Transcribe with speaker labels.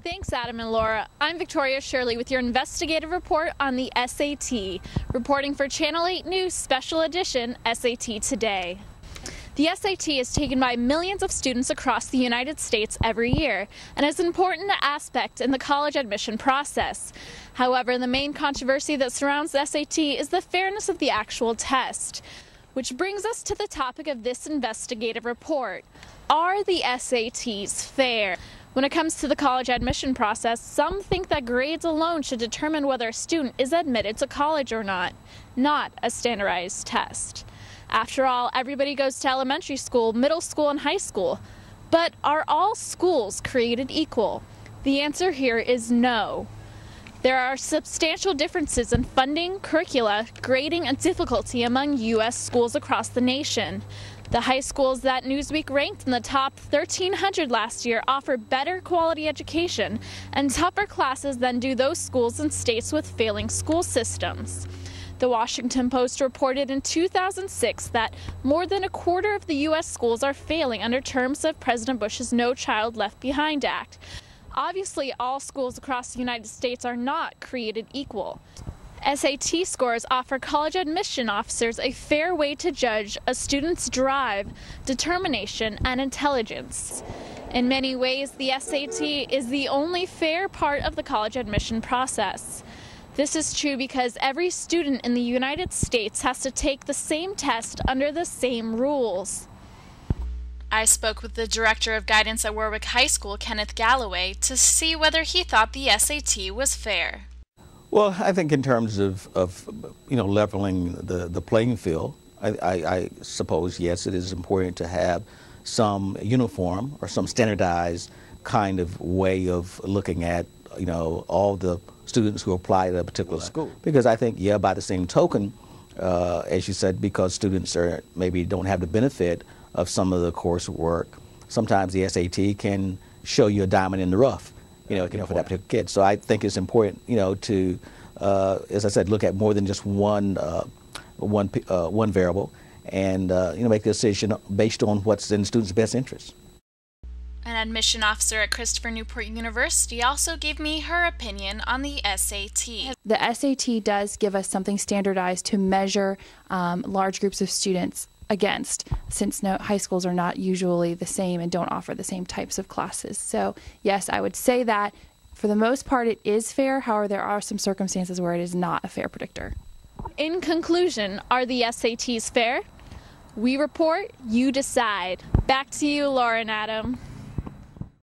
Speaker 1: Thanks, Adam and Laura. I'm Victoria Shirley with your investigative report on the SAT, reporting for Channel 8 News Special Edition SAT Today. The SAT is taken by millions of students across the United States every year and is an important aspect in the college admission process. However, the main controversy that surrounds the SAT is the fairness of the actual test. Which brings us to the topic of this investigative report. Are the SATs fair? When it comes to the college admission process, some think that grades alone should determine whether a student is admitted to college or not a standardized test. After all, everybody goes to elementary school, middle school, and high school. But are all schools created equal? The answer here is no. There are substantial differences in funding, curricula, grading, and difficulty among U.S. schools across the nation. The high schools that Newsweek ranked in the top 1,300 last year offer better quality education and tougher classes than do those schools in states with failing school systems. The Washington Post reported in 2006 that more than a quarter of the U.S. schools are failing under terms of President Bush's No Child Left Behind Act. Obviously, all schools across the United States are not created equal. SAT scores offer college admission officers a fair way to judge a student's drive, determination, and intelligence. In many ways, the SAT is the only fair part of the college admission process. This is true because every student in the United States has to take the same test under the same rules. I spoke with the director of guidance at Warwick High School, Kenneth Galloway, to see whether he thought the SAT was fair.
Speaker 2: Well, I think in terms of leveling the playing field, I suppose, yes, it is important to have some uniform or some standardized kind of way of looking at, all the students who apply to a particular school. Because I think, by the same token, as you said, because students maybe don't have the benefit of some of the coursework, sometimes the SAT can show you a diamond in the rough. For that particular kid. So I think it's important, to, as I said, look at more than just one variable, and make a decision based on what's in the student's best interest.
Speaker 1: An admission officer at Christopher Newport University also gave me her opinion on the SAT.
Speaker 3: The SAT does give us something standardized to measure large groups of students against, since high schools are not usually the same and don't offer the same types of classes. So yes, I would say that for the most part it is fair. However, there are some circumstances where it is not a fair predictor.
Speaker 1: In conclusion, are the SATs fair? We report, you decide. Back to you, Laura and Adam.